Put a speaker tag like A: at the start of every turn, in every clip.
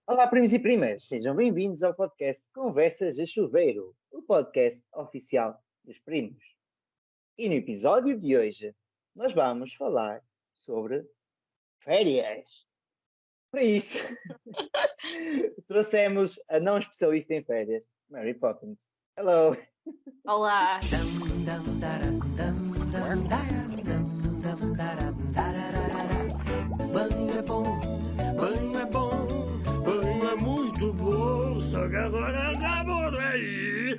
A: Olá, primos e primas, sejam bem-vindos ao podcast Conversas de Chuveiro, o podcast oficial dos primos. E no episódio de hoje, nós vamos falar sobre férias. Para isso, trouxemos a não especialista em férias, Mary Poppins. Hello!
B: Olá,
C: Banho é bom, banho é bom, banho é muito bom, só que agora acabou daí.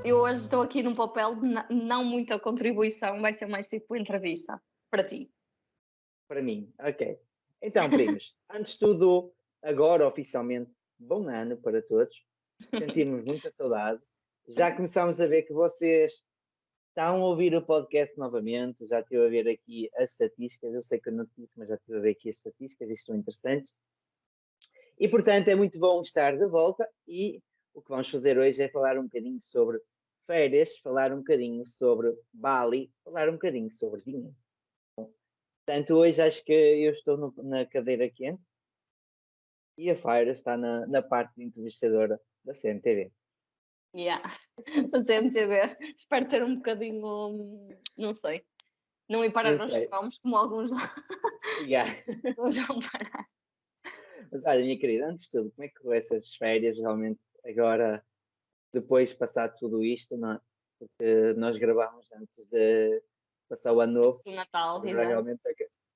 B: eu hoje estou aqui num papel de não muita contribuição, vai ser mais tipo entrevista para ti.
A: Para mim, ok. Então, primos, antes de tudo, agora oficialmente, bom ano para todos. Sentimos muita saudade. Já começámos a ver que vocês estão a ouvir o podcast novamente, já estive a ver aqui as estatísticas, eu sei que eu não te disse, mas já estive a ver aqui as estatísticas, isto são interessantes. E, portanto, é muito bom estar de volta e o que vamos fazer hoje é falar um bocadinho sobre férias, falar um bocadinho sobre Bali, falar um bocadinho sobre dinheiro. Portanto, hoje acho que eu estou na cadeira quente e a Faira está na parte de entrevistadora da CMTV.
B: Yeah. A CMTV, espero ter um bocadinho, não sei, não ir parar
A: Não
B: aos
A: sei.
B: cromos como alguns lá
A: Yeah.
B: vão parar.
A: Mas olha, minha querida, antes de tudo, como é que correu essas férias realmente agora, depois de passar tudo isto, não é? Porque nós gravámos antes de passar o ano novo,
B: Antes do Natal,
A: agora
B: exato.
A: realmente,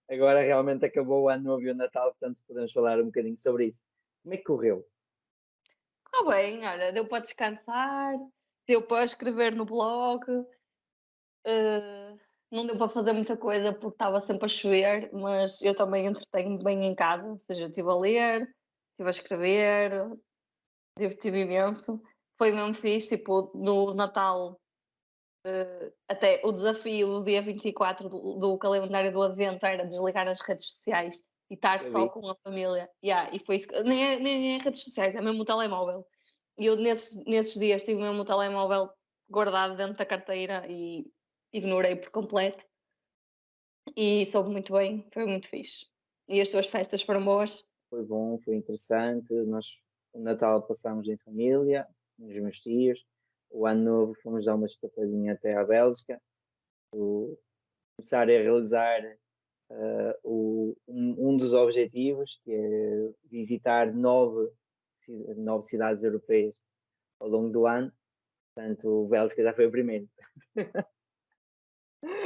A: agora realmente acabou o ano novo e o Natal, portanto podemos falar um bocadinho sobre isso. Como é que correu?
B: Está bem, olha, deu para descansar, deu para escrever no blog, eh, não deu para fazer muita coisa porque estava sempre a chover, mas eu também entretenho-me bem em casa, ou seja, eu estive a ler, estive a escrever, diverti-me imenso. Foi mesmo fixe, tipo, no Natal, até o desafio do dia 24 do calendário do Advento era desligar as redes sociais e estar
A: Eu
B: só
A: vi.
B: com a família. Yeah, e foi isso. Nem é redes sociais, é mesmo o telemóvel. E eu nesses dias tive mesmo o telemóvel guardado dentro da carteira e ignorei por completo. E soube muito bem, foi muito fixe. E as tuas festas foram boas?
A: Foi bom, foi interessante. Nós, o Natal passámos em família, nos meus tios. O ano novo fomos dar uma escapadinha até à Bélgica, começar a realizar um dos objetivos, que é visitar nove cidades europeias ao longo do ano. Portanto, Bélgica já foi o primeiro. Que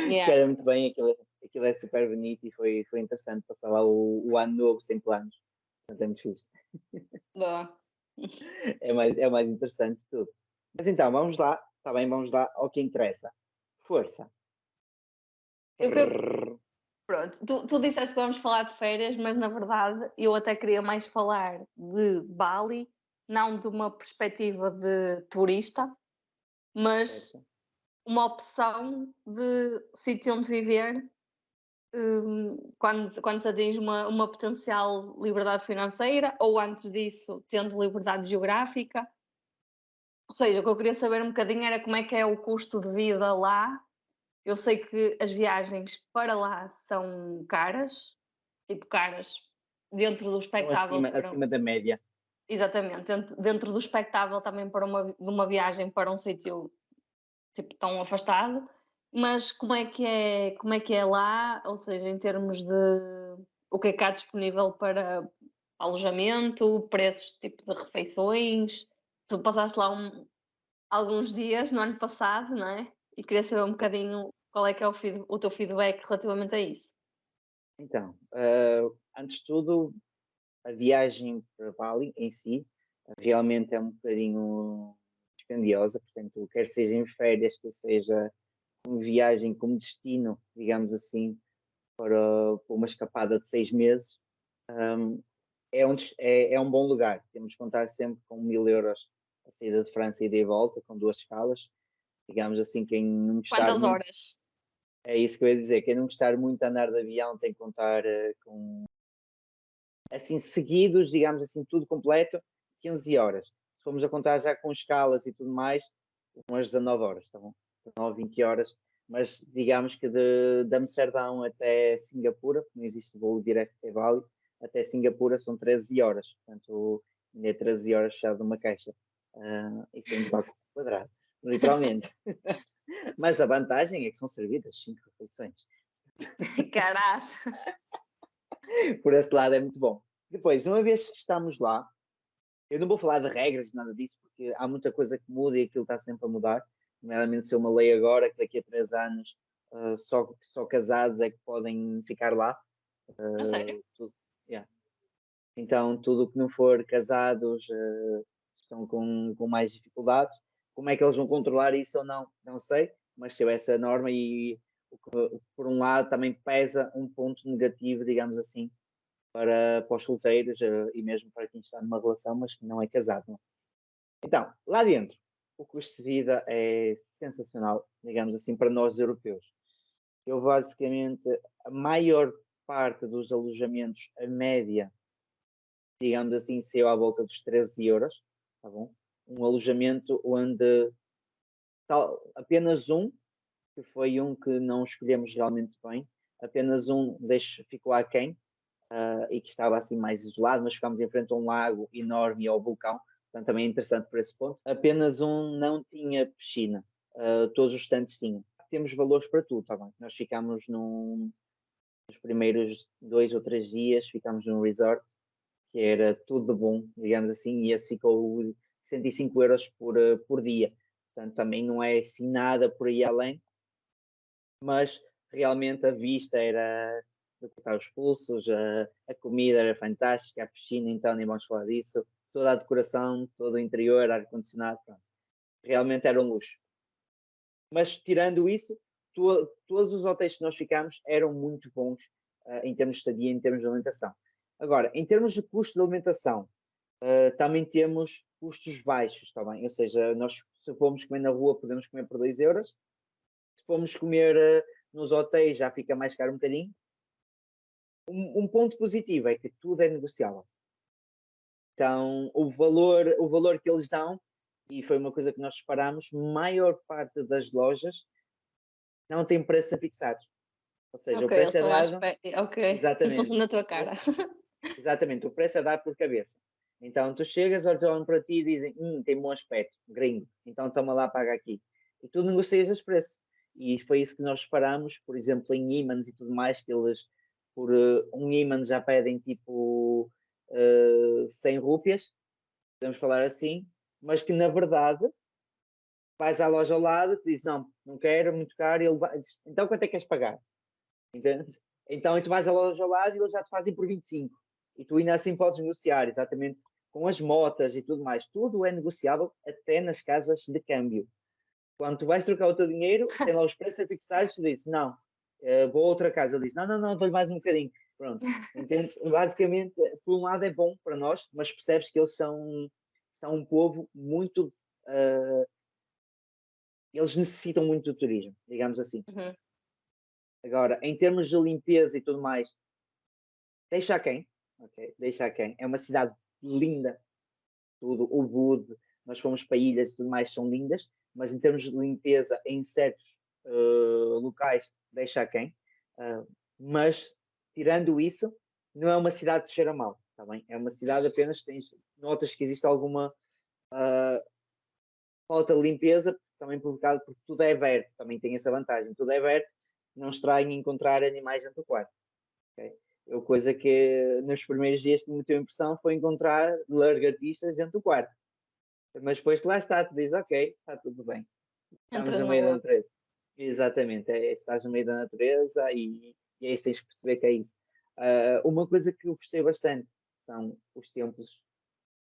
B: Yeah,
A: era muito bem, aquilo é super bonito e foi interessante passar lá o ano novo sem planos. Portanto, é muito fixe.
B: boa.
A: É o mais interessante de tudo. Mas então, vamos lá, está bem, vamos lá ao que interessa. Força.
B: Eu, pronto, tu disseste que vamos falar de férias, mas na verdade eu até queria mais falar de Bali, não de uma perspectiva de turista, mas
A: Força.
B: uma opção de sítio onde viver, quando se atinge uma potencial liberdade financeira ou antes disso, tendo liberdade geográfica. Ou seja, o que eu queria saber um bocadinho era como é que é o custo de vida lá. Eu sei que as viagens para lá são caras, tipo caras, dentro do
A: Estão
B: expectável
A: acima da média.
B: exatamente, dentro do expectável também para uma viagem para um sítio, tipo, tão afastado, mas como é que é lá? Ou seja, em termos de o que é que há disponível para alojamento, preços, tipo, de refeições? Tu passaste lá alguns dias no ano passado, não é? E queria saber um bocadinho qual é que é o teu feedback relativamente a isso.
A: Então, antes de tudo, a viagem para Bali em si realmente é um bocadinho dispendiosa, portanto, quer seja em férias, quer seja uma viagem como destino, digamos assim, para uma escapada de 6 meses, é um bom lugar. Temos que contar sempre com 1000 euros a saída de França e de volta, com duas escalas. Digamos assim que em um estado
B: Quantas
A: muito
B: horas?
A: É isso que eu ia dizer. Quem não gostar muito de andar de avião tem que contar com, assim, seguidos, digamos assim, tudo completo, 15 horas. Se formos a contar já com escalas e tudo mais, umas 19 horas, tá bom? 19, 20 horas. Mas digamos que de Amsterdão até Singapura, não existe voo direto até Bali, até Singapura são 13 horas. Portanto, ainda é 13 horas fechado numa caixa. Isso é um buraco quadrado, literalmente. Mas a vantagem é que são servidas 5 refeições.
B: Caraca.
A: Por esse lado é muito bom. Depois, uma vez que estamos lá, eu não vou falar de regras, nada disso, porque há muita coisa que muda e aquilo está sempre a mudar. Nomeadamente, se é uma lei agora que daqui a 3 anos só casados é que podem ficar lá.
B: A sério?
A: Tudo, yeah. Então, tudo o que não for casados estão com mais dificuldades. Como é que eles vão controlar isso ou não? Não sei, mas se essa norma e por um lado também pesa um ponto negativo, digamos assim, para os solteiros e mesmo para quem está numa relação, mas que não é casado. Não? Então, lá dentro, o custo de vida é sensacional, digamos assim, para nós europeus. Eu basicamente, a maior parte dos alojamentos, a média, digamos assim, saiu à volta dos 13 euros, tá bom? Um alojamento onde apenas um, que foi um que não escolhemos realmente bem, apenas um ficou aquém, e que estava assim mais isolado, mas ficámos em frente a um lago enorme e ao vulcão, portanto também é interessante por esse ponto. Apenas um não tinha piscina, todos os restantes tinham. Temos valores para tudo, tá bem? Nós ficámos nos primeiros 2 ou 3 dias, ficámos num resort, que era tudo de bom, digamos assim, e esse ficou 105 euros por dia. Portanto, também não é assim nada por aí além, mas realmente a vista era de cortar os pulsos, a comida era fantástica, a piscina, então nem vamos falar disso, toda a decoração, todo o interior, ar-condicionado, realmente era um luxo. Mas tirando isso, todos os hotéis que nós ficámos eram muito bons em termos de estadia, em termos de alimentação. Agora, em termos de custo de alimentação, também temos custos baixos, está bem? Ou seja, nós se formos comer na rua podemos comer por 2 euros, se formos comer nos hotéis já fica mais caro um bocadinho. Um ponto positivo é que tudo é negociável. Então, o valor que eles dão, e foi uma coisa que nós reparámos, maior parte das lojas não tem preço a fixar. Ou seja, o
B: Ok, eles
A: preço é
B: estão à
A: dado,
B: espera. Ok, como se
A: exatamente,
B: fosse na tua
A: o
B: cara.
A: preço, exatamente, o preço é dado por cabeça. Então, tu chegas, olham para ti e dizem, tem bom aspecto, gringo, então toma lá, paga aqui. E tu negocias os preços. E foi isso que nós reparamos, por exemplo, em ímãs e tudo mais, que eles, por um ímã já pedem tipo 100 rúpias, podemos falar assim, mas que na verdade vais à loja ao lado, te diz, não quero, muito caro, e ele diz, então quanto é que queres pagar? Entende? Então tu vais à loja ao lado e eles já te fazem por 25. E tu ainda assim podes negociar, exatamente com as motas e tudo mais. Tudo é negociável até nas casas de câmbio. Quando tu vais trocar o teu dinheiro, tem lá os preços fixados, tu dizes, não, vou a outra casa, diz, não, dou-lhe mais um bocadinho. Pronto, entende? Basicamente, por um lado é bom para nós, mas percebes que eles são um povo muito... eles necessitam muito do turismo, digamos assim.
B: Uhum.
A: Agora, em termos de limpeza e tudo mais, deixa quem? Okay? Deixa quem? É uma cidade linda, tudo, o Bud, nós fomos para ilhas e tudo mais, são lindas, mas em termos de limpeza, em certos locais, deixa quem? Mas, tirando isso, não é uma cidade de cheira mal, tá bem? É uma cidade apenas, notas que existe alguma falta de limpeza, também provocado porque tudo é verde, também tem essa vantagem, tudo é verde, não estranho encontrar animais dentro do quarto. Okay? Coisa que nos primeiros dias que me meteu impressão foi encontrar lagartixas dentro do quarto. Mas depois lá está, tu dizes, ok, está tudo bem. Estamos
B: Entras
A: no
B: na
A: meio da
B: boa.
A: natureza. Exatamente, estás no meio da natureza e é isso tens que perceber que é isso. Uma coisa que eu gostei bastante são os templos,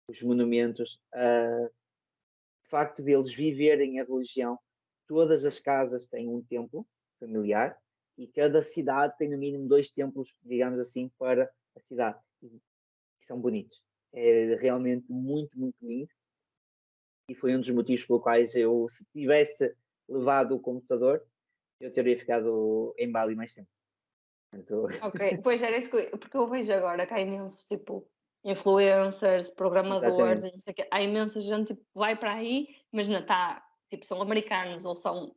A: os monumentos, o facto de eles viverem a religião. Todas as casas têm um templo familiar e cada cidade tem no mínimo 2 templos, digamos assim, para a cidade. E são bonitos. É realmente muito, muito lindo. E foi um dos motivos pelo quais eu, se tivesse levado o computador, eu teria ficado em Bali mais tempo. Portanto,
B: Ok, pois era isso porque eu vejo agora que há imensos, tipo, influencers, programadores
A: exatamente.
B: e não sei o quê. Há imensa gente, tipo, que vai para aí, mas não está, tipo, são americanos ou são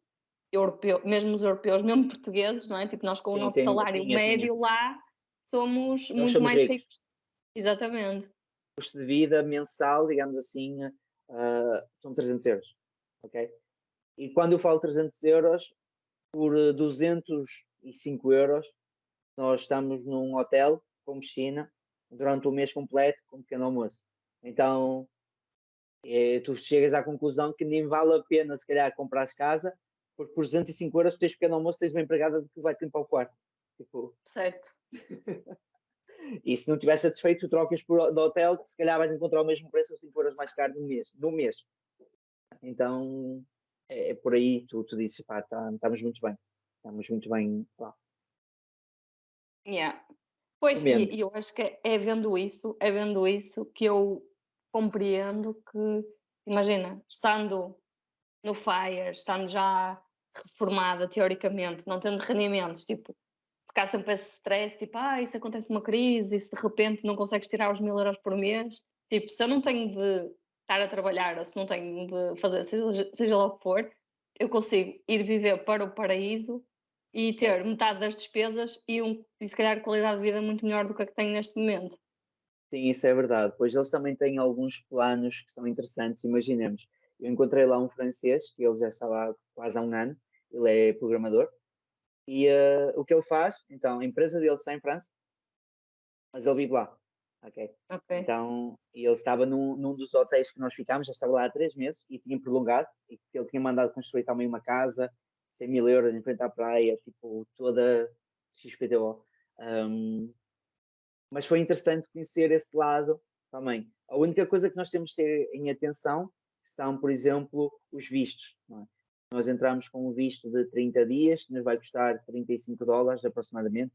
B: europeus, mesmo os europeus, mesmo portugueses, não é? Tipo, nós com o
A: Sim,
B: nosso salário
A: tinha.
B: médio lá somos
A: Nós
B: muito
A: somos
B: mais
A: ricos.
B: ricos. Exatamente.
A: O custo de vida mensal, digamos assim, são 300 euros. Ok? E quando eu falo 300 euros, por 205 euros, nós estamos num hotel com piscina durante o mês completo com pequeno almoço. Então, tu chegas à conclusão que nem vale a pena, se calhar, comprar casa, porque por 205 euros tu tens pequeno almoço, tens uma empregada que vai-te limpar o quarto. Tipo,
B: Certo.
A: e se não estiver satisfeito, tu trocas do hotel, que se calhar vais encontrar o mesmo preço ou 5 euros mais caro no mês. Então, é por aí, tu dizes, pá, estamos muito bem. Estamos muito bem lá.
B: Yeah. Pois,
A: Comendo.
B: e eu acho que é vendo isso que eu compreendo que, imagina, estando no FIRE, estando já reformada teoricamente, não tendo rendimentos, tipo, ficar sempre esse stress, tipo, isso acontece uma crise, e se de repente não consegues tirar os 1000 euros por mês, tipo, se eu não tenho de estar a trabalhar ou se não tenho de fazer, seja lá o que for, eu consigo ir viver para o paraíso e ter
A: Certo.
B: metade das despesas e se calhar qualidade de vida muito melhor do que a que tenho neste momento.
A: Sim, isso é verdade. Pois eles também têm alguns planos que são interessantes. Imaginemos, eu encontrei lá um francês, que ele já está lá quase há um ano, ele é programador, e o que ele faz, então, a empresa dele está em França, mas ele vive lá, ok?
B: Ok.
A: Então, e ele estava num dos hotéis que nós ficámos, já estava lá há 3 meses, e tinha prolongado, e ele tinha mandado construir também uma casa, 100 mil euros em frente à praia, tipo, toda XPTO. Um, mas foi interessante conhecer esse lado também. A única coisa que nós temos de ter em atenção são, por exemplo, os vistos. Não é? Nós entramos com um visto de 30 dias, que nos vai custar $35 aproximadamente,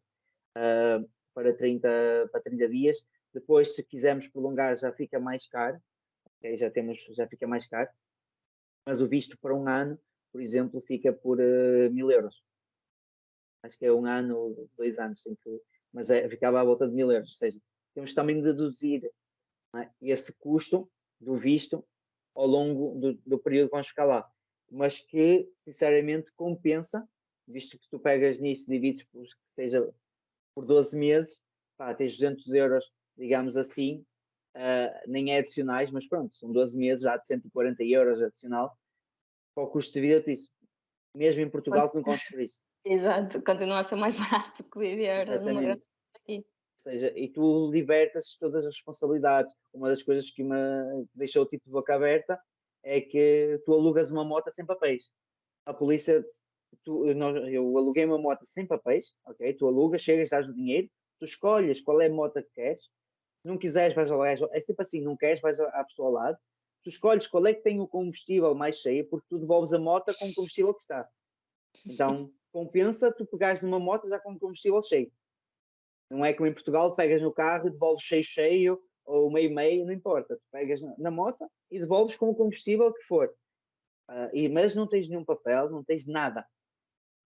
A: para 30 dias. Depois, se quisermos prolongar, já fica mais caro, okay? Já fica mais caro. Mas o visto para um ano, por exemplo, fica por 1000 euros. Acho que é um ano, 2 anos, mas ficava à volta de 1000 euros. Ou seja, temos também de deduzir, não é, esse custo do visto ao longo do período que vamos ficar lá. Mas que, sinceramente, compensa, visto que tu pegas nisso, divides por, que seja por 12 meses, pá, tens 200 euros, digamos assim, nem é adicionais, mas pronto, são 12 meses já de 140 euros adicional para o custo de vida disso. Mesmo em Portugal, tu não consegues por isso.
B: Exato, continua a ser mais barato que viver numa grande
A: Exatamente.
B: cidade aqui.
A: Ou seja, e tu libertas todas as responsabilidades. Uma das coisas que me deixou tipo de boca aberta é que tu alugas uma moto sem papéis. A polícia, eu aluguei uma moto sem papéis, ok? Tu alugas, chegas, dás o dinheiro, tu escolhes qual é a moto que queres. Se não quiseres, vais ao gajo. É sempre assim, não queres, vais à pessoa ao lado. Tu escolhes qual é que tem o combustível mais cheio, porque tu devolves a moto com o combustível que está. Então, compensa tu pegares numa moto já com o combustível cheio. Não é como em Portugal, pegas no carro e devolves cheio ou meio, não importa. Tu pegas na moto e devolves com o combustível que for. Mas não tens nenhum papel, não tens nada.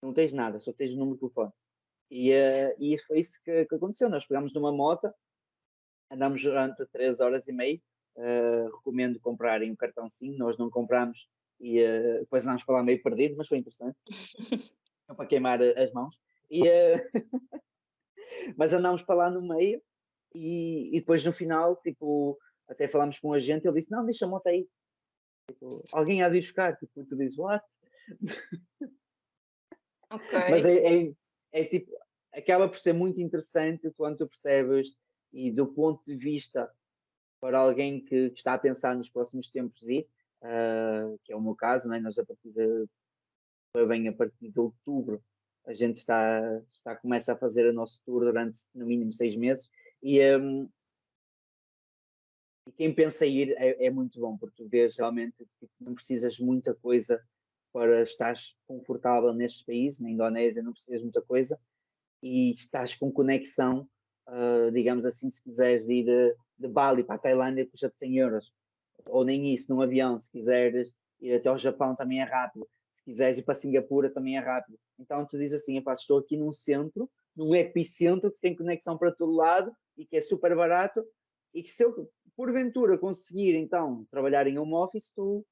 A: Não tens nada, só tens o número de telefone. E foi isso que aconteceu. Nós pegámos numa moto, andámos durante 3 horas e meia. Recomendo comprarem um cartão SIM, nós não compramos e depois andámos para lá meio perdido, mas foi interessante. Só para queimar as mãos. Mas andámos para lá no meio e depois no final, tipo, até falámos com um agente, ele disse, não, deixa a moto aí. Tipo, alguém há de ir buscar. Tipo, tu dizes, what?
B: Ok.
A: Mas tipo, acaba por ser muito interessante quando tu percebes e do ponto de vista para alguém que está a pensar nos próximos tempos ir, que é o meu caso, não é? Nós bem a partir de outubro a gente começa a fazer o nosso tour durante no mínimo 6 meses e quem pensa ir é muito bom, porque tu vês realmente que não precisas muita coisa para estar confortável nestes países, na Indonésia não precisas muita coisa, e estás com conexão, digamos assim, se quiseres ir de Bali para a Tailândia custa-te 100 euros, ou nem isso, num avião, se quiseres ir até ao Japão também é rápido, se quiseres ir para Singapura também é rápido. Então tu dizes assim, epá, estou aqui num centro, num epicentro que tem conexão para todo lado e que é super barato e que se eu porventura conseguir então trabalhar em home office, estou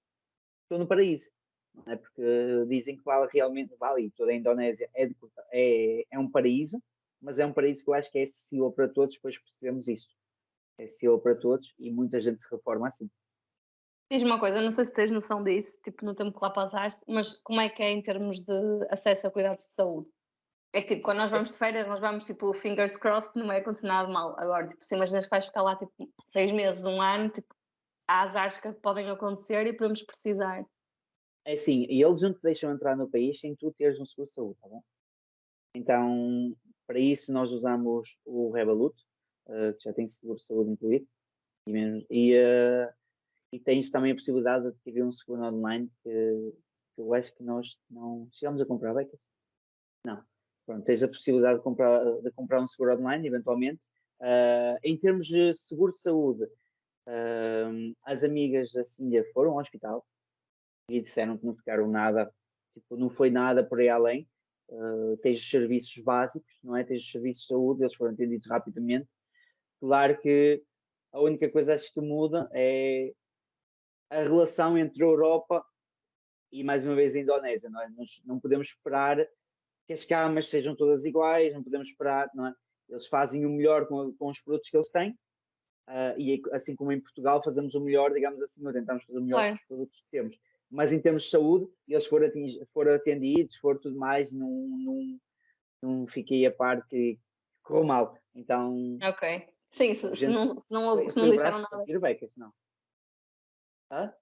A: no paraíso. Não é? Porque dizem que vale realmente, vale, e toda a Indonésia é um paraíso, mas é um paraíso que eu acho que é acessível para todos, depois percebemos isto. É acessível para todos e muita gente se reforma assim.
B: Diz-me uma coisa, não sei se tens noção disso, tipo, no tempo que lá passaste, mas como é que é em termos de acesso a cuidados de saúde? É que, tipo, quando nós vamos de férias, nós vamos, tipo, fingers crossed, não vai acontecer nada de mal. Agora, tipo, se imaginas que vais ficar lá, tipo, 6 meses, 1 ano, tipo, há azares que podem acontecer e podemos precisar.
A: É assim, e eles não te deixam entrar no país sem tu teres um seguro de saúde, tá bom? Então, para isso nós usamos o Revolut, que já tem seguro de saúde incluído, e tens também a possibilidade de adquirir um seguro online que eu acho que nós não chegamos a comprar, becas? Não. Pronto, tens a possibilidade de comprar um seguro online, eventualmente. Em termos de seguro de saúde, as amigas da Cíndia foram ao hospital e disseram que não ficaram nada, tipo, não foi nada por aí além. Tens os serviços básicos, não é? Tens os serviços de saúde, eles foram atendidos rapidamente. Claro que a única coisa acho que muda é a relação entre a Europa e, mais uma vez, a Indonésia. Nós não podemos esperar que as camas sejam todas iguais, não podemos esperar, não é? Eles fazem o melhor com os produtos que eles têm, e assim como em Portugal fazemos o melhor, digamos assim, ou tentamos fazer o melhor com os produtos que temos. Mas em termos de saúde, eles foram atendidos, foram tudo mais, não fiquei a par que correu mal. Então,
B: Ok. Sim, se
A: gente
B: não
A: foi o
B: disseram
A: braço a
B: nada.
A: tiro becas, não. Hã?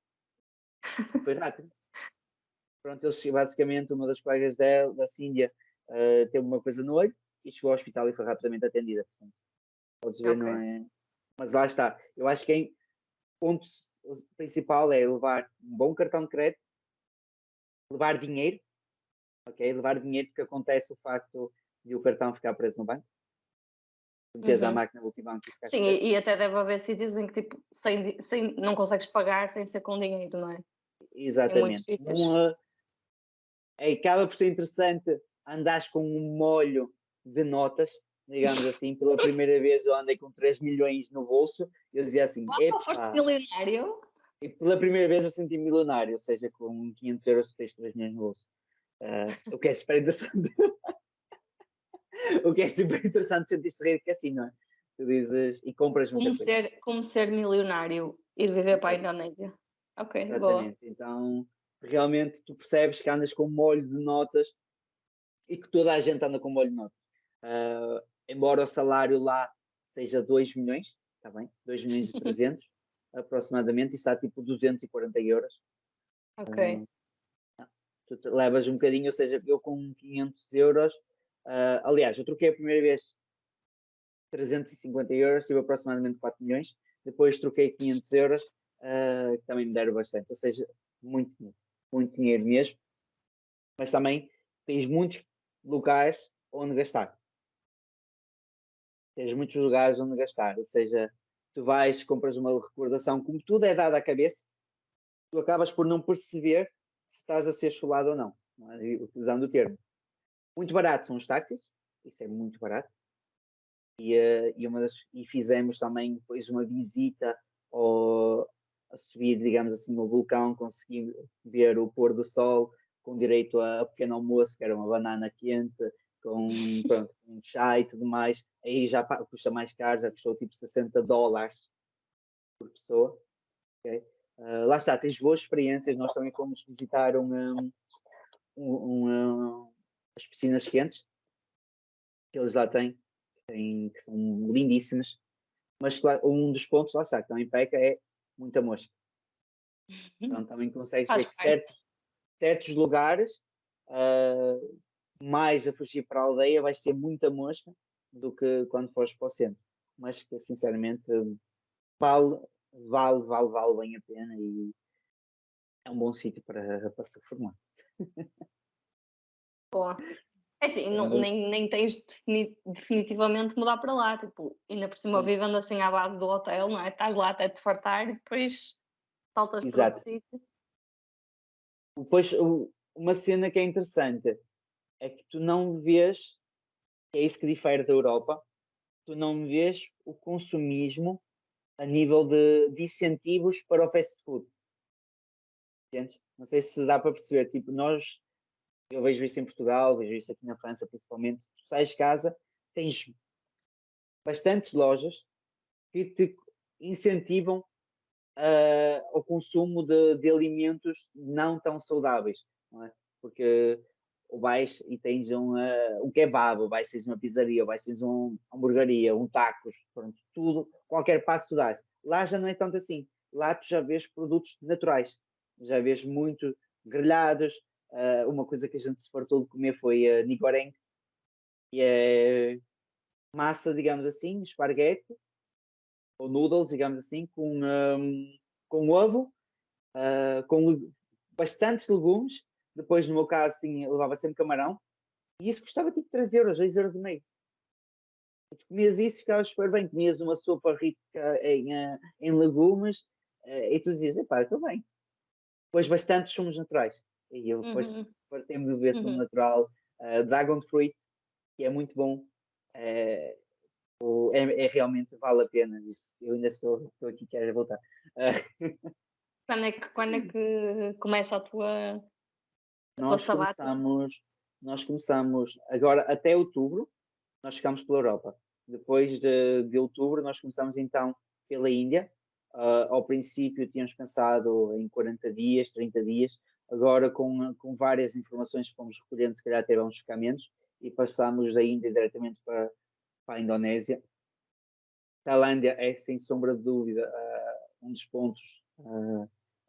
A: Foi rápido. Pronto, eles, basicamente, uma das colegas dela, da Cíndia, teve uma coisa no olho e chegou ao hospital e foi rapidamente atendida. Portanto, podes ver, não
B: Ok.
A: é? Mas lá está. Eu acho que o ponto principal é levar um bom cartão de crédito, levar dinheiro, ok? Levar dinheiro porque acontece o facto de o cartão ficar preso no banco. Metes a máquina multibanco e ficaste
B: Sim,
A: preso.
B: e até deve haver sítios em que, tipo, não consegues pagar sem ser com dinheiro, não é? Em muitos
A: Exatamente.
B: sítios.
A: Acaba por ser interessante andares com um molho de notas, digamos assim. Pela primeira vez eu andei com 3 milhões no bolso e eu dizia assim,
B: Uau, foste
A: epá,
B: milionário?
A: e pela primeira vez eu senti milionário, ou seja, com 500 euros tens 3 milhões no bolso. O que é super interessante. O que é super interessante sentir-se rir que assim, não é? Tu dizes e compras muita coisa.
B: Como ser milionário, ir viver para a
A: Exato.
B: Indonésia. Ok, boa.
A: Exatamente. Então, realmente tu percebes que andas com um molho de notas e que toda a gente anda com um molho de notas. Embora o salário lá seja 2 milhões, está bem? 2 milhões e 300 aproximadamente, e está tipo 240 euros.
B: Ok.
A: Tu levas um bocadinho, ou seja, eu com 500 euros, aliás, eu troquei a primeira vez 350 euros, tive aproximadamente 4 milhões, depois troquei 500 euros, que também me deram bastante, ou seja, muito dinheiro mesmo, mas também tens muitos lugares onde gastar. Tens muitos lugares onde gastar, ou seja, tu vais, compras uma recordação, como tudo é dado à cabeça, tu acabas por não perceber se estás a ser chulado ou não, utilizando o termo. Muito barato são os táxis, isso é muito barato, e fizemos também depois uma visita a subir, digamos assim, o vulcão, consegui ver o pôr do sol, com direito a pequeno almoço, que era uma banana quente, com pronto, um chá e tudo mais. Aí já custa mais caro, já custou tipo $60 por pessoa. Okay? Lá está, tens boas experiências. Nós também fomos visitar as piscinas quentes que eles lá têm, que são lindíssimas. Mas claro, um dos pontos, lá está, que também peca é muita mosca. Então também consegues ver
B: Faz
A: que
B: parte.
A: certos lugares, mais a fugir para a aldeia, vais ter muita mosca do que quando fores para o centro. Mas que sinceramente vale bem a pena e é um bom sítio para se formar.
B: Boa. É assim,
A: É um bom
B: nem tens de definitivamente mudar para lá, tipo, ainda por cima
A: sim,
B: vivendo assim à base do hotel, não é? Estás lá até te fartar e depois saltas para outro
A: exato.
B: sítio.
A: Depois, uma cena que é interessante é que tu não vês, que é isso que difere da Europa, tu não vês o consumismo a nível de incentivos para o fast food. Entendes? Não sei se dá para perceber. Tipo, eu vejo isso em Portugal, vejo isso aqui na França principalmente. Tu sais de casa, tens bastantes lojas que te incentivam ao consumo de alimentos não tão saudáveis, não é? Porque ou vais e tens um kebab, ou vais tens uma pizzaria, ou vais tens uma hamburgueria, um tacos, pronto, tudo, qualquer passo que tu dás. Lá já não é tanto assim. Lá tu já vês produtos naturais, já vês muito grelhados. Uma coisa que a gente se fartou de comer foi a nigoreng, que é massa, digamos assim, esparguete, ou noodles, digamos assim, com ovo, com bastantes legumes. Depois, no meu caso, sim, eu levava sempre camarão. E isso custava tipo 3 euros, 2 euros e meio. E tu comias isso e ficavas super bem. Comias uma sopa rica em legumes e tu dizias, epá, estou bem. Depois, bastantes sumos naturais. E eu depois
B: Uhum,
A: partei-me de ver sumo
B: uhum.
A: natural, dragon fruit, que é muito bom. É, realmente vale a pena. Isso. Eu ainda estou aqui, quero voltar.
B: Quando é que começa a tua
A: Nós
B: sabática?
A: começamos, nós começamos agora até outubro, nós ficamos pela Europa. Depois de outubro, nós começamos então pela Índia. Ao princípio tínhamos pensado em 40 dias, 30 dias. Agora, com várias informações que fomos recolhendo, se calhar até vamos ficar menos. E passamos da Índia diretamente para a Indonésia. Tailândia é, sem sombra de dúvida, um dos pontos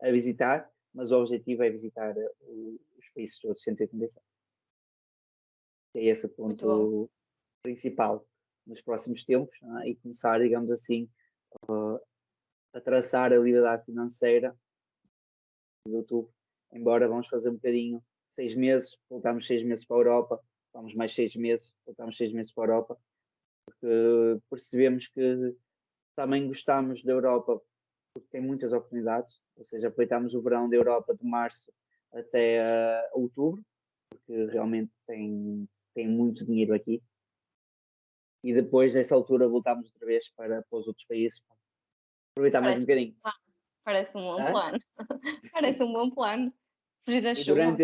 A: a visitar, mas o objetivo é visitar os países todos, 187. É esse o
B: Muito bom.
A: ponto principal nos próximos tempos, e começar, digamos assim, a traçar a liberdade financeira de outubro. Embora vamos fazer um bocadinho, 6 meses, voltamos 6 meses para a Europa, vamos mais 6 meses, voltamos 6 meses para a Europa, porque percebemos que também gostamos da Europa porque tem muitas oportunidades, ou seja, aproveitamos o verão da Europa de março até outubro, porque realmente tem muito dinheiro aqui. E depois, nessa altura, voltámos outra vez para os outros países, para aproveitar mais um
B: Parece
A: bocadinho.
B: parece um bom
A: Hã?
B: plano. Parece um bom plano. Fugir da
A: E
B: chuva.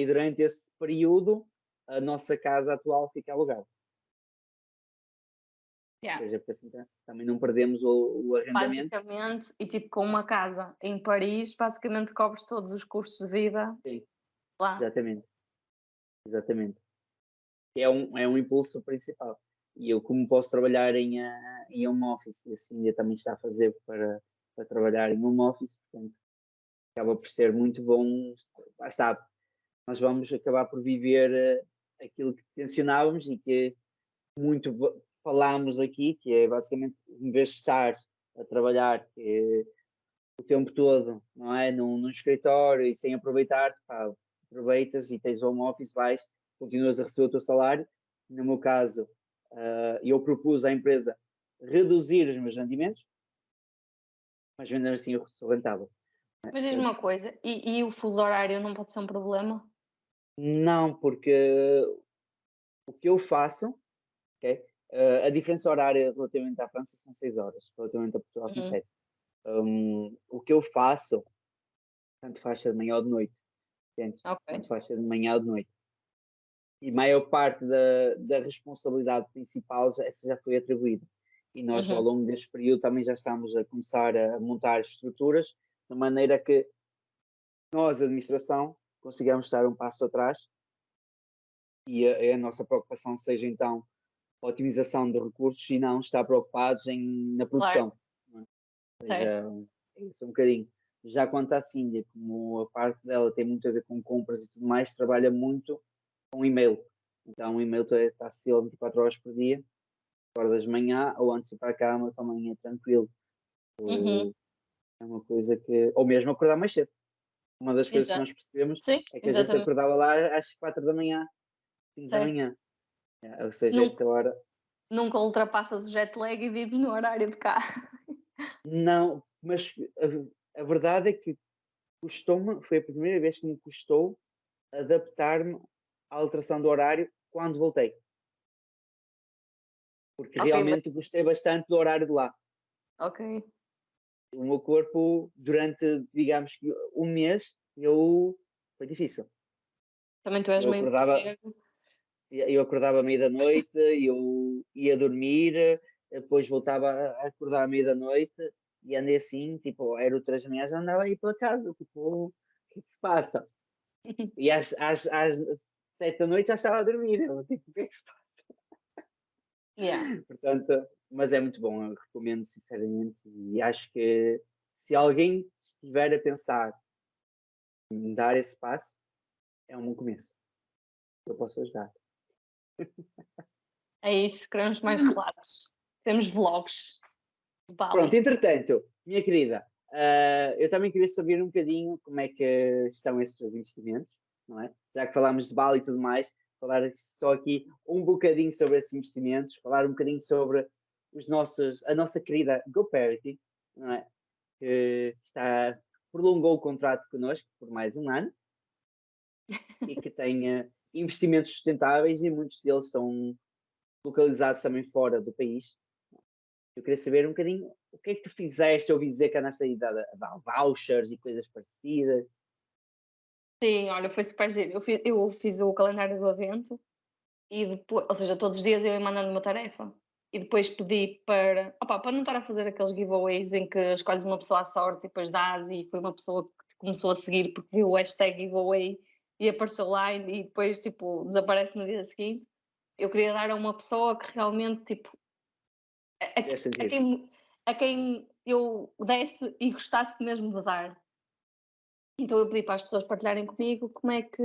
A: durante esse período, a nossa casa atual fica alugada. Ou
B: Yeah.
A: seja, porque assim também não perdemos o arrendamento.
B: Basicamente, e tipo com uma casa em Paris, basicamente cobres todos os custos de vida
A: Sim,
B: lá.
A: exatamente. Exatamente. É um impulso principal. E eu, como posso trabalhar em home office, e assim ainda também está a fazer para trabalhar em home office, portanto, acaba por ser muito bom. Lá está, nós vamos acabar por viver aquilo que tencionávamos e que muito falámos aqui, que é basicamente, em vez de estar a trabalhar o tempo todo, não é? Num escritório e sem aproveitar, pá, aproveitas e tens home office, vais, continuas a receber o teu salário. No meu caso, eu propus à empresa reduzir os meus rendimentos, mas vender assim eu sou rentável.
B: Mas diz-me uma coisa, e o fuso horário não pode ser um problema?
A: Não, porque o que eu faço, ok? A diferença horária relativamente à França são 6 horas, relativamente a Portugal são
B: Uhum.
A: 7. O que eu faço, tanto faz ser de manhã ou de noite, entende?
B: Ok,
A: Tanto faz ser de manhã ou de noite. E maior parte da responsabilidade principal essa já foi atribuída. E nós, ao
B: uhum.
A: longo deste período, também já estamos a começar a montar estruturas de maneira que nós, administração, consigamos estar um passo atrás e a nossa preocupação seja, então, a otimização de recursos e não estar preocupados na
B: Claro,
A: produção. Não é? Ou
B: certo.
A: seja, é isso um bocadinho. Já quanto à Cíndia, como a parte dela tem muito a ver com compras e tudo mais, trabalha muito com e-mail. Então o e-mail está acessível 24 horas por dia, acordas de manhã ou antes de ir para a cama também é tranquilo.
B: Uhum.
A: É uma coisa que. Ou mesmo acordar mais cedo. Uma das coisas que
B: Exato.
A: nós percebemos
B: Sim,
A: é que a gente
B: exatamente.
A: acordava lá às 4 da manhã, 5 da
B: Certo.
A: manhã. Ou seja,
B: Nunca,
A: essa hora.
B: nunca ultrapassas o jet lag e vives no horário de cá.
A: Não, mas a verdade é que custou-me, foi a primeira vez que me custou adaptar-me à alteração do horário quando voltei. Porque
B: Ok,
A: realmente gostei bastante do horário de lá.
B: ok.
A: O meu corpo, durante, digamos que um mês, foi difícil.
B: Também tu és
A: Eu
B: meio
A: acordava,
B: morcego.
A: eu acordava à meia-da-noite, eu ia dormir, depois voltava a acordar à meia-da-noite e andei assim, tipo, era o 3 da manhã, já andava a ir para casa, tipo, o que é que se passa? E às 7 da noite já estava a dormir, eu, tipo, o que é que se passa?
B: Yeah.
A: Portanto, mas é muito bom, eu recomendo sinceramente e acho que se alguém estiver a pensar em dar esse passo, é um bom começo. Eu posso ajudar.
B: É isso, queremos mais relatos. Temos vlogs de
A: Pronto,
B: Bali.
A: entretanto, minha querida, eu também queria saber um bocadinho como é que estão esses seus investimentos, não é? Já que falámos de Bali e tudo mais, falar só aqui um bocadinho sobre esses investimentos, falar um bocadinho sobre a nossa querida GoParity, não é? Que prolongou o contrato connosco por mais um ano e que tem investimentos sustentáveis e muitos deles estão localizados também fora do país. Eu queria saber um bocadinho o que é que tu fizeste. Eu ouvi dizer que andaste aí a dar vouchers e coisas parecidas.
B: Sim, olha, foi super giro. Eu fiz o calendário do evento e depois, ou seja, todos os dias eu ia mandando uma tarefa. E depois pedi para não estar a fazer aqueles giveaways em que escolhes uma pessoa à sorte e depois dás e foi uma pessoa que te começou a seguir porque viu o hashtag giveaway e apareceu lá e depois tipo desaparece no dia seguinte. Eu queria dar a uma pessoa que realmente tipo a,
A: Deve
B: a
A: sentir.
B: quem, a quem eu desse e gostasse mesmo de dar. Então eu pedi para as pessoas partilharem comigo como é que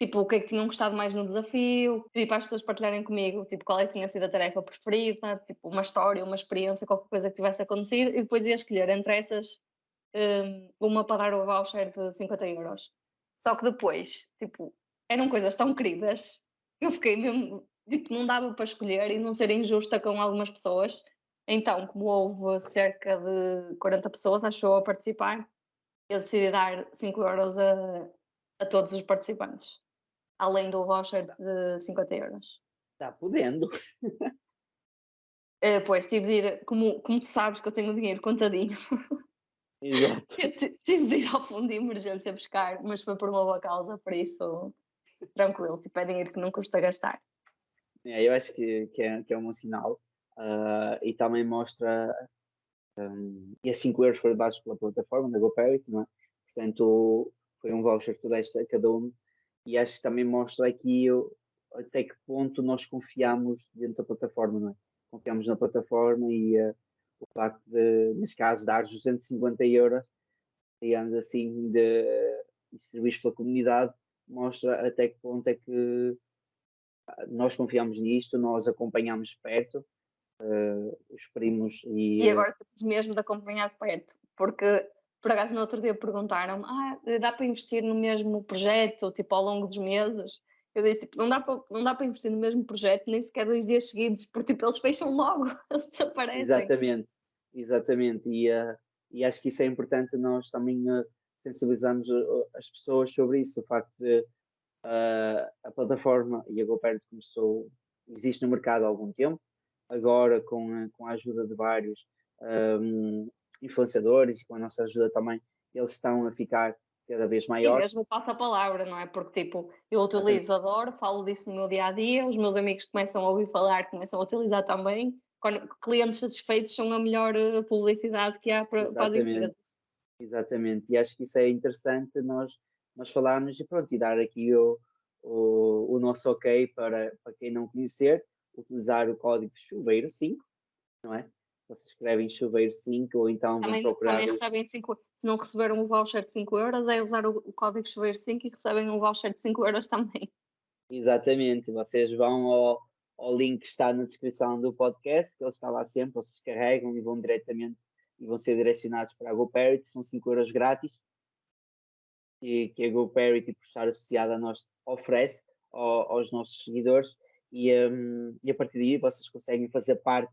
B: tipo, o que é que tinham gostado mais no desafio, pedi para as pessoas partilharem comigo, tipo, qual é que tinha sido a tarefa preferida, tipo, uma história, uma experiência, qualquer coisa que tivesse acontecido, e depois ia escolher entre essas, uma para dar o voucher de 50€. Só que depois, tipo, eram coisas tão queridas, eu fiquei mesmo, tipo, não dava para escolher e não ser injusta com algumas pessoas. Então, como houve cerca de 40 pessoas, acho eu, a participar, eu decidi dar 5€ a todos os participantes. Além do voucher de 50€.
A: Está podendo.
B: Pois, tive de ir, como tu sabes que eu tenho o dinheiro contadinho,
A: Exato.
B: eu tive de ir ao fundo de emergência buscar, mas foi por uma boa causa, por isso tranquilo, tipo, é dinheiro que não custa gastar.
A: Eu acho que é um bom sinal. E também mostra. E as 5 euros foram dados pela plataforma da GoParity, não é? Portanto, foi um voucher que tu deste a cada um. E acho que também mostra aqui até que ponto nós confiamos dentro da plataforma, não é? Confiamos na plataforma e o facto de, neste caso, dar 250€, digamos assim, de distribuir pela comunidade, mostra até que ponto é que nós confiamos nisto, nós acompanhamos perto, os primos
B: E
A: e
B: agora temos mesmo de acompanhar de perto, porque por acaso no outro dia perguntaram-me: dá para investir no mesmo projeto, tipo, ao longo dos meses? Eu disse, tipo, não dá para investir no mesmo projeto nem sequer 2 dias seguidos, porque tipo, eles fecham logo, eles desaparecem.
A: exatamente, exatamente, e acho que isso é importante nós também sensibilizarmos as pessoas sobre isso, o facto de a plataforma e a GoParity existe no mercado há algum tempo, agora com a ajuda de vários influenciadores e com a nossa ajuda também, eles estão a ficar cada vez
B: E
A: maiores.
B: mesmo passa a palavra, não é? Porque, tipo, eu
A: Exatamente,
B: utilizo, adoro, falo disso no meu dia a dia, os meus amigos começam a ouvir falar, começam a utilizar também. Clientes satisfeitos são a melhor publicidade que há para as
A: exatamente,
B: empresas.
A: exatamente. E acho que isso é interessante nós falarmos e pronto, e dar aqui o nosso ok para quem não conhecer, utilizar o código chuveiro 5, não é? Vocês escrevem chuveiro 5 ou então vão procurar
B: Também recebem 5, se não receberam um voucher de 5€, é usar o código chuveiro 5 e recebem um voucher de 5€ também.
A: exatamente, vocês vão ao link que está na descrição do podcast, que ele está lá sempre, vocês carregam e vão diretamente e vão ser direcionados para a GoParity, são 5€ grátis e que a GoParity, por estar associada a nós, oferece aos nossos seguidores e a partir daí vocês conseguem fazer parte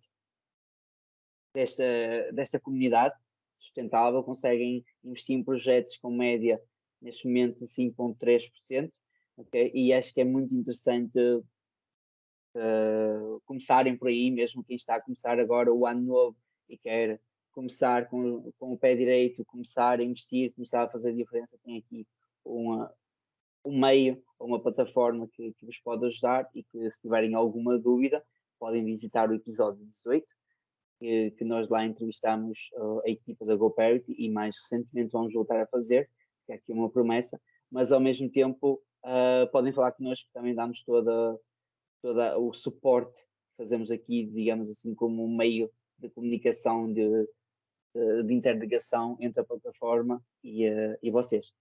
A: desta comunidade sustentável, conseguem investir em projetos com média neste momento a 5,3%, ok? E acho que é muito interessante começarem por aí, mesmo quem está a começar agora o ano novo e quer começar com o pé direito, começar a investir, começar a fazer diferença, tem aqui um meio ou uma plataforma que vos pode ajudar e que, se tiverem alguma dúvida, podem visitar o episódio 18, que nós lá entrevistamos a equipa da GoParity e mais recentemente vamos voltar a fazer, que é aqui uma promessa, mas ao mesmo tempo podem falar connosco, também damos todo o suporte que fazemos aqui, digamos assim, como um meio de comunicação, de interligação entre a plataforma e vocês.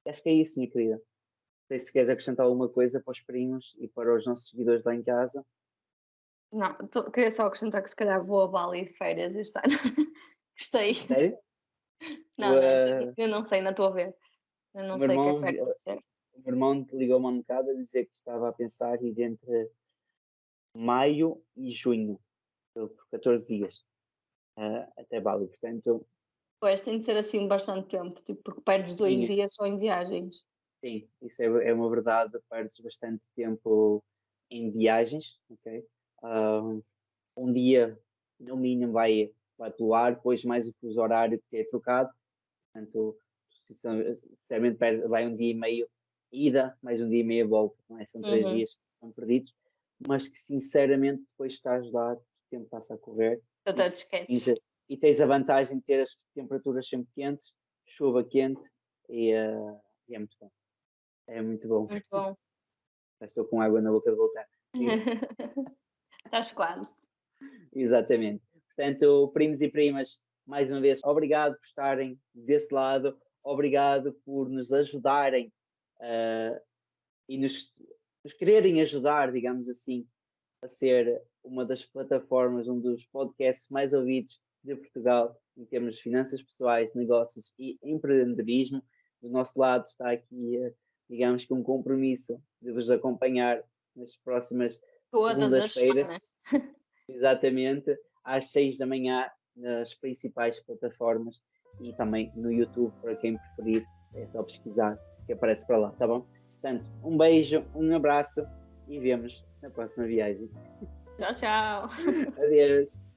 A: Acho que é isso, minha querida. Não sei se queres acrescentar alguma coisa para os primos e para os nossos seguidores lá em casa.
B: Não, queria só acrescentar que se calhar vou a Bali de férias este ano. Gostei.
A: Sério?
B: Não, eu não sei, não estou a ver. Eu
A: O
B: não
A: meu
B: sei o que é
A: irmão,
B: que vai acontecer.
A: o meu irmão ligou-me um bocado a dizer que estava a pensar ir entre maio e junho, por 14 dias, até Bali. Portanto,
B: Pois, tem de ser assim bastante tempo, tipo, porque perdes 2
A: sim,
B: dias só em viagens.
A: sim, isso é uma verdade. Perdes bastante tempo em viagens, ok? Um dia, no mínimo, vai pelo depois mais o fuso horário que é trocado. Portanto, sinceramente, vai um dia e meio ida, mais um dia e meio volta, não é? São 3 dias que são perdidos, mas que sinceramente depois estás lá, o tempo passa a correr
B: Até te esqueces.
A: e tens a vantagem de ter as temperaturas sempre quentes, chuva quente e é muito bom. É muito bom.
B: Muito bom.
A: Já estou com água na boca de voltar.
B: Estás quase.
A: Exatamente. Portanto, primos e primas, mais uma vez, obrigado por estarem desse lado, obrigado por nos ajudarem e nos quererem ajudar, digamos assim, a ser uma das plataformas, um dos podcasts mais ouvidos de Portugal em termos de finanças pessoais, negócios e empreendedorismo. Do nosso lado está aqui, digamos que um compromisso de vos acompanhar nas próximas
B: Todas as
A: segundas-feiras.
B: semanas.
A: Exatamente, às 6 da manhã, nas principais plataformas e também no YouTube, para quem preferir, é só pesquisar que aparece para lá, tá bom? Portanto, um beijo, um abraço e vemos na próxima viagem.
B: Tchau, tchau.
A: Adeus.